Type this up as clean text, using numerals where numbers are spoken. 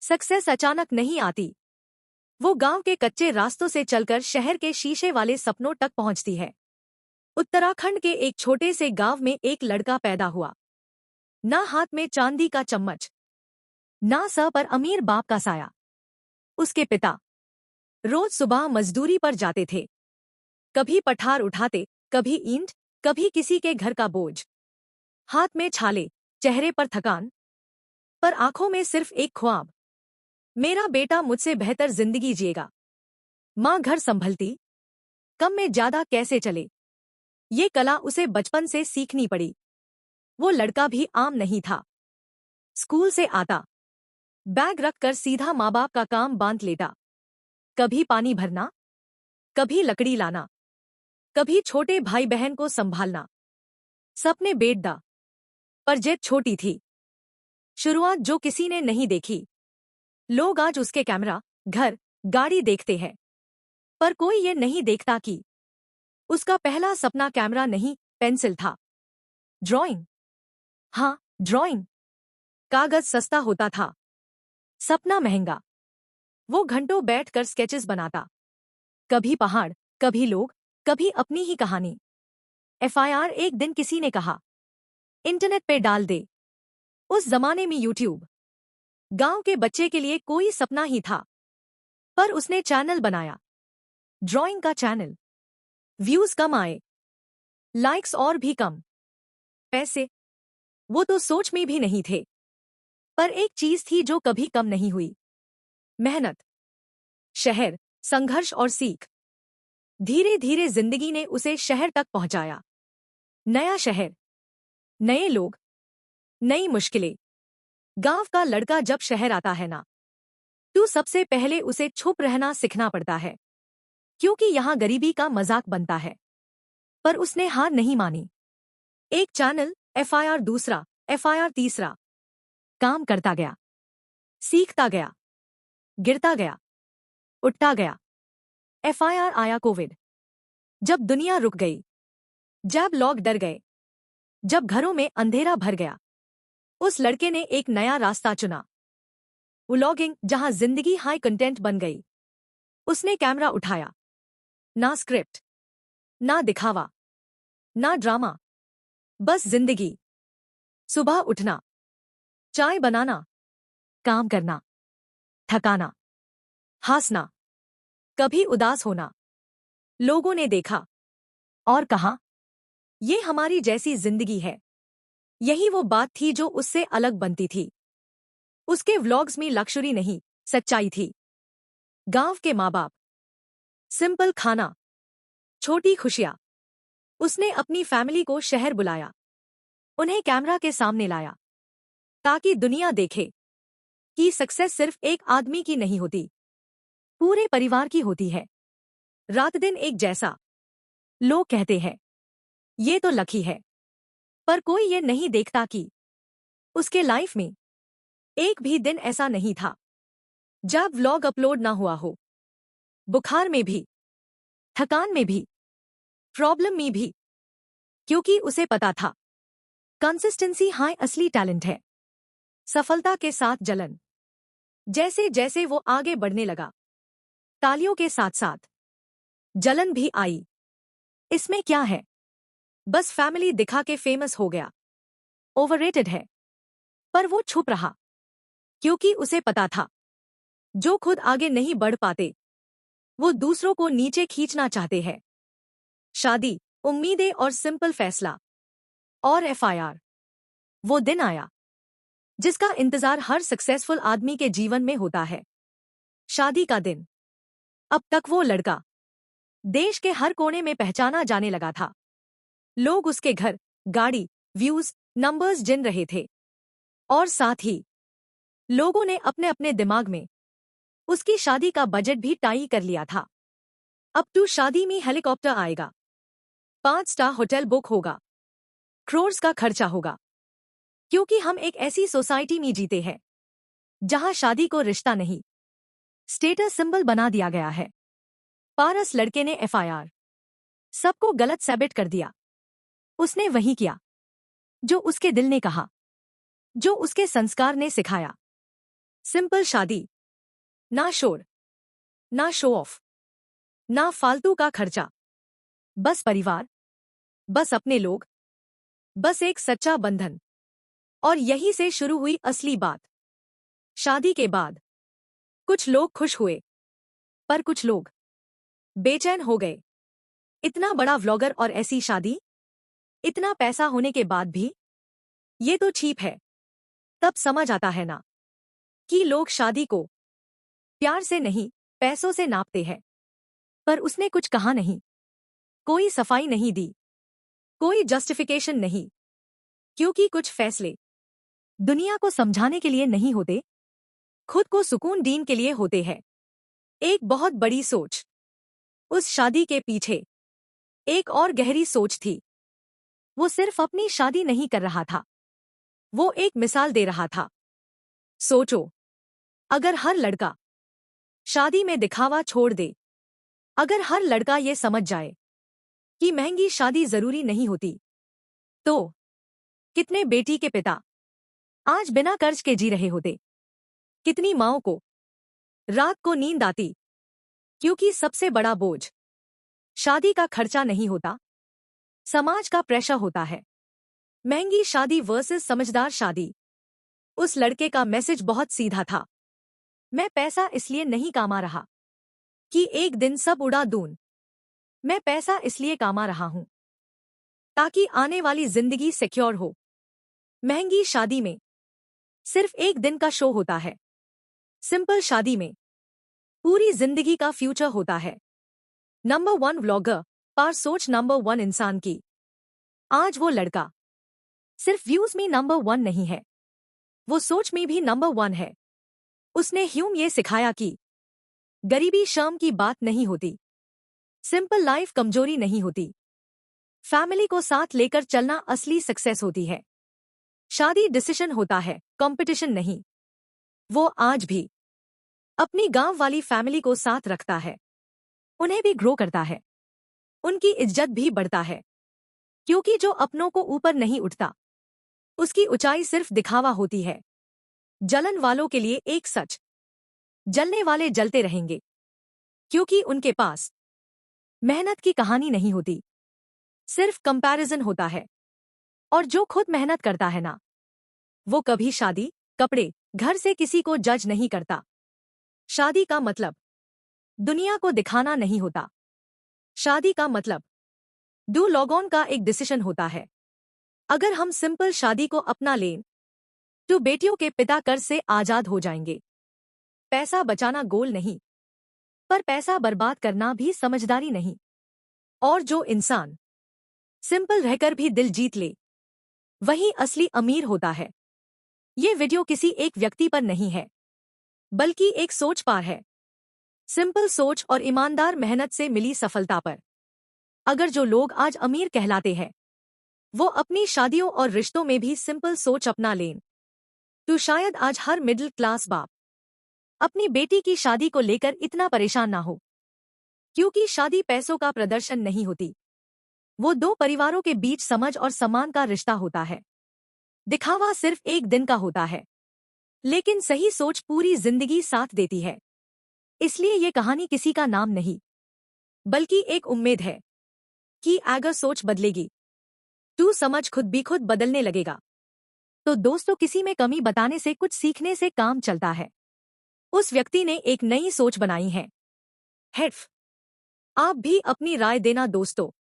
Success अचानक नहीं आती। वो गांव के कच्चे रास्तों से चलकर शहर के शीशे वाले सपनों तक पहुंचती है। उत्तराखंड के एक छोटे से गांव में एक लड़का पैदा हुआ। ना हाथ में चांदी का चम्मच, ना सर पर अमीर बाप का साया। उसके पिता रोज सुबह मजदूरी पर जाते थे। कभी पठार उठाते, कभी ईंट, कभी किसी के घर का बोझ। हाथ में छाले, चेहरे पर थकान, पर आंखों में सिर्फ एक ख्वाब, मेरा बेटा मुझसे बेहतर जिंदगी जिएगा। माँ घर संभलती, कम में ज्यादा कैसे चले, ये कला उसे बचपन से सीखनी पड़ी। वो लड़का भी आम नहीं था। स्कूल से आता, बैग रखकर सीधा माँ बाप का काम बांध लेता। कभी पानी भरना, कभी लकड़ी लाना, कभी छोटे भाई बहन को संभालना। सपने बेटदा, पर जेद छोटी थी। शुरुआत जो किसी ने नहीं देखी। लोग आज उसके कैमरा, घर, गाड़ी देखते हैं, पर कोई ये नहीं देखता कि उसका पहला सपना कैमरा नहीं, पेंसिल था। ड्राइंग, हाँ ड्राइंग। कागज सस्ता होता था, सपना महंगा। वो घंटों बैठकर स्केचेस बनाता, कभी पहाड़, कभी लोग, कभी अपनी ही कहानी। एफआईआर एक दिन किसी ने कहा, इंटरनेट पे डाल दे। उस जमाने में यूट्यूब गांव के बच्चे के लिए कोई सपना ही था। पर उसने चैनल बनाया, ड्राइंग का चैनल। व्यूज कम आए, लाइक्स और भी कम, पैसे वो तो सोच में भी नहीं थे। पर एक चीज थी जो कभी कम नहीं हुई, मेहनत। शहर, संघर्ष और सीख। धीरे धीरे जिंदगी ने उसे शहर तक पहुंचाया। नया शहर, नए लोग, नई मुश्किलें। गांव का लड़का जब शहर आता है ना, तो सबसे पहले उसे छुप रहना सीखना पड़ता है, क्योंकि यहां गरीबी का मजाक बनता है। पर उसने हार नहीं मानी। एक चैनल, एफआईआर दूसरा, एफआईआर तीसरा। काम करता गया, सीखता गया, गिरता गया, उठता गया। एफआईआर आया कोविड, जब दुनिया रुक गई, जब लोग डर गए, जब घरों में अंधेरा भर गया। उस लड़के ने एक नया रास्ता चुना, व्लॉगिंग, जहां जिंदगी हाई कंटेंट बन गई। उसने कैमरा उठाया, ना स्क्रिप्ट, ना दिखावा, ना ड्रामा, बस जिंदगी। सुबह उठना, चाय बनाना, काम करना, थकाना, हंसना, कभी उदास होना। लोगों ने देखा और कहा, ये हमारी जैसी जिंदगी है। यही वो बात थी जो उससे अलग बनती थी। उसके व्लॉग्स में लक्जरी नहीं, सच्चाई थी। गांव के माँ बाप, सिंपल खाना, छोटी खुशियां। उसने अपनी फैमिली को शहर बुलाया, उन्हें कैमरा के सामने लाया, ताकि दुनिया देखे कि सक्सेस सिर्फ एक आदमी की नहीं होती, पूरे परिवार की होती है। रात दिन एक जैसा। लोग कहते हैं, ये तो लकी है, पर कोई ये नहीं देखता कि उसके लाइफ में एक भी दिन ऐसा नहीं था जब व्लॉग अपलोड ना हुआ हो। बुखार में भी, थकान में भी, प्रॉब्लम में भी, क्योंकि उसे पता था कंसिस्टेंसी हाई असली टैलेंट है। सफलता के साथ जलन। जैसे जैसे वो आगे बढ़ने लगा, तालियों के साथ साथ जलन भी आई। इसमें क्या है, बस फैमिली दिखा के फेमस हो गया, ओवररेटेड है। पर वो छुप रहा, क्योंकि उसे पता था जो खुद आगे नहीं बढ़ पाते, वो दूसरों को नीचे खींचना चाहते हैं। शादी, उम्मीदें और सिंपल फैसला। और एफआईआर, वो दिन आया जिसका इंतजार हर सक्सेसफुल आदमी के जीवन में होता है। शादी का दिन। अब तक वो लड़का देश के हर कोने में पहचाना जाने लगा था। लोग उसके घर, गाड़ी, व्यूज, नंबर्स गिन रहे थे। और साथ ही लोगों ने अपने अपने दिमाग में उसकी शादी का बजट भी तय कर लिया था। अब तो शादी में हेलीकॉप्टर आएगा, 5 स्टार होटल बुक होगा, करोड़ का खर्चा होगा। क्योंकि हम एक ऐसी सोसाइटी में जीते हैं जहां शादी को रिश्ता नहीं, स्टेटस सिंबल बना दिया गया है। पारस लड़के ने एफआईआर सबको गलत साबित कर दिया। उसने वही किया जो उसके दिल ने कहा, जो उसके संस्कार ने सिखाया। सिंपल शादी, ना शोर, ना शो ऑफ, ना फालतू का खर्चा, बस परिवार, बस अपने लोग, बस एक सच्चा बंधन। और यहीं से शुरू हुई असली बात। शादी के बाद कुछ लोग खुश हुए, पर कुछ लोग बेचैन हो गए। इतना बड़ा व्लॉगर और ऐसी शादी, इतना पैसा होने के बाद भी, ये तो चीप है। तब समझ आता है ना कि लोग शादी को प्यार से नहीं, पैसों से नापते हैं। पर उसने कुछ कहा नहीं, कोई सफाई नहीं दी, कोई जस्टिफिकेशन नहीं, क्योंकि कुछ फैसले दुनिया को समझाने के लिए नहीं होते, खुद को सुकून देने के लिए होते हैं। एक बहुत बड़ी सोच। उस शादी के पीछे एक और गहरी सोच थी। वो सिर्फ अपनी शादी नहीं कर रहा था, वो एक मिसाल दे रहा था। सोचो, अगर हर लड़का शादी में दिखावा छोड़ दे, अगर हर लड़का ये समझ जाए कि महंगी शादी जरूरी नहीं होती, तो कितने बेटी के पिता आज बिना कर्ज के जी रहे होते। कितनी माँओं को रात को नींद आती, क्योंकि सबसे बड़ा बोझ शादी का खर्चा नहीं होता, समाज का प्रेशर होता है। महंगी शादी वर्सेस समझदार शादी। उस लड़के का मैसेज बहुत सीधा था। मैं पैसा इसलिए नहीं कमा रहा कि एक दिन सब उड़ा दूं। मैं पैसा इसलिए कमा रहा हूं ताकि आने वाली जिंदगी सिक्योर हो। महंगी शादी में सिर्फ एक दिन का शो होता है, सिंपल शादी में पूरी जिंदगी का फ्यूचर होता है। नंबर 1 व्लॉगर पर सोच नंबर 1 इंसान की। आज वो लड़का सिर्फ व्यूज में नंबर 1 नहीं है, वो सोच में भी नंबर 1 है। उसने ह्यूम ये सिखाया कि गरीबी शर्म की बात नहीं होती, सिंपल लाइफ कमजोरी नहीं होती, फैमिली को साथ लेकर चलना असली सक्सेस होती है। शादी डिसीजन होता है, कंपटीशन नहीं। वो आज भी अपनी गांव वाली फैमिली को साथ रखता है, उन्हें भी ग्रो करता है, उनकी इज्जत भी बढ़ता है। क्योंकि जो अपनों को ऊपर नहीं उठता, उसकी ऊंचाई सिर्फ दिखावा होती है। जलन वालों के लिए एक सच, जलने वाले जलते रहेंगे, क्योंकि उनके पास मेहनत की कहानी नहीं होती, सिर्फ कंपैरिजन होता है। और जो खुद मेहनत करता है ना, वो कभी शादी, कपड़े, घर से किसी को जज नहीं करता। शादी का मतलब दुनिया को दिखाना नहीं होता। शादी का मतलब डू लॉग का एक डिसीजन होता है। अगर हम सिंपल शादी को अपना लें, तो बेटियों के पिता कर्ज से आजाद हो जाएंगे। पैसा बचाना गोल नहीं, पर पैसा बर्बाद करना भी समझदारी नहीं। और जो इंसान सिंपल रहकर भी दिल जीत ले, वही असली अमीर होता है। ये वीडियो किसी एक व्यक्ति पर नहीं है, बल्कि एक सोच पर है। सिंपल सोच और ईमानदार मेहनत से मिली सफलता पर। अगर जो लोग आज अमीर कहलाते हैं, वो अपनी शादियों और रिश्तों में भी सिंपल सोच अपना लें, तो शायद आज हर मिडिल क्लास बाप अपनी बेटी की शादी को लेकर इतना परेशान ना हो। क्योंकि शादी पैसों का प्रदर्शन नहीं होती, वो दो परिवारों के बीच समझ और सम्मान का रिश्ता होता है। दिखावा सिर्फ एक दिन का होता है, लेकिन सही सोच पूरी जिंदगी साथ देती है। इसलिए ये कहानी किसी का नाम नहीं, बल्कि एक उम्मीद है कि अगर सोच बदलेगी, तू समझ खुद भी खुद बदलने लगेगा। तो दोस्तों, किसी में कमी बताने से, कुछ सीखने से काम चलता है। उस व्यक्ति ने एक नई सोच बनाई है। हेड्फ। आप भी अपनी राय देना दोस्तों।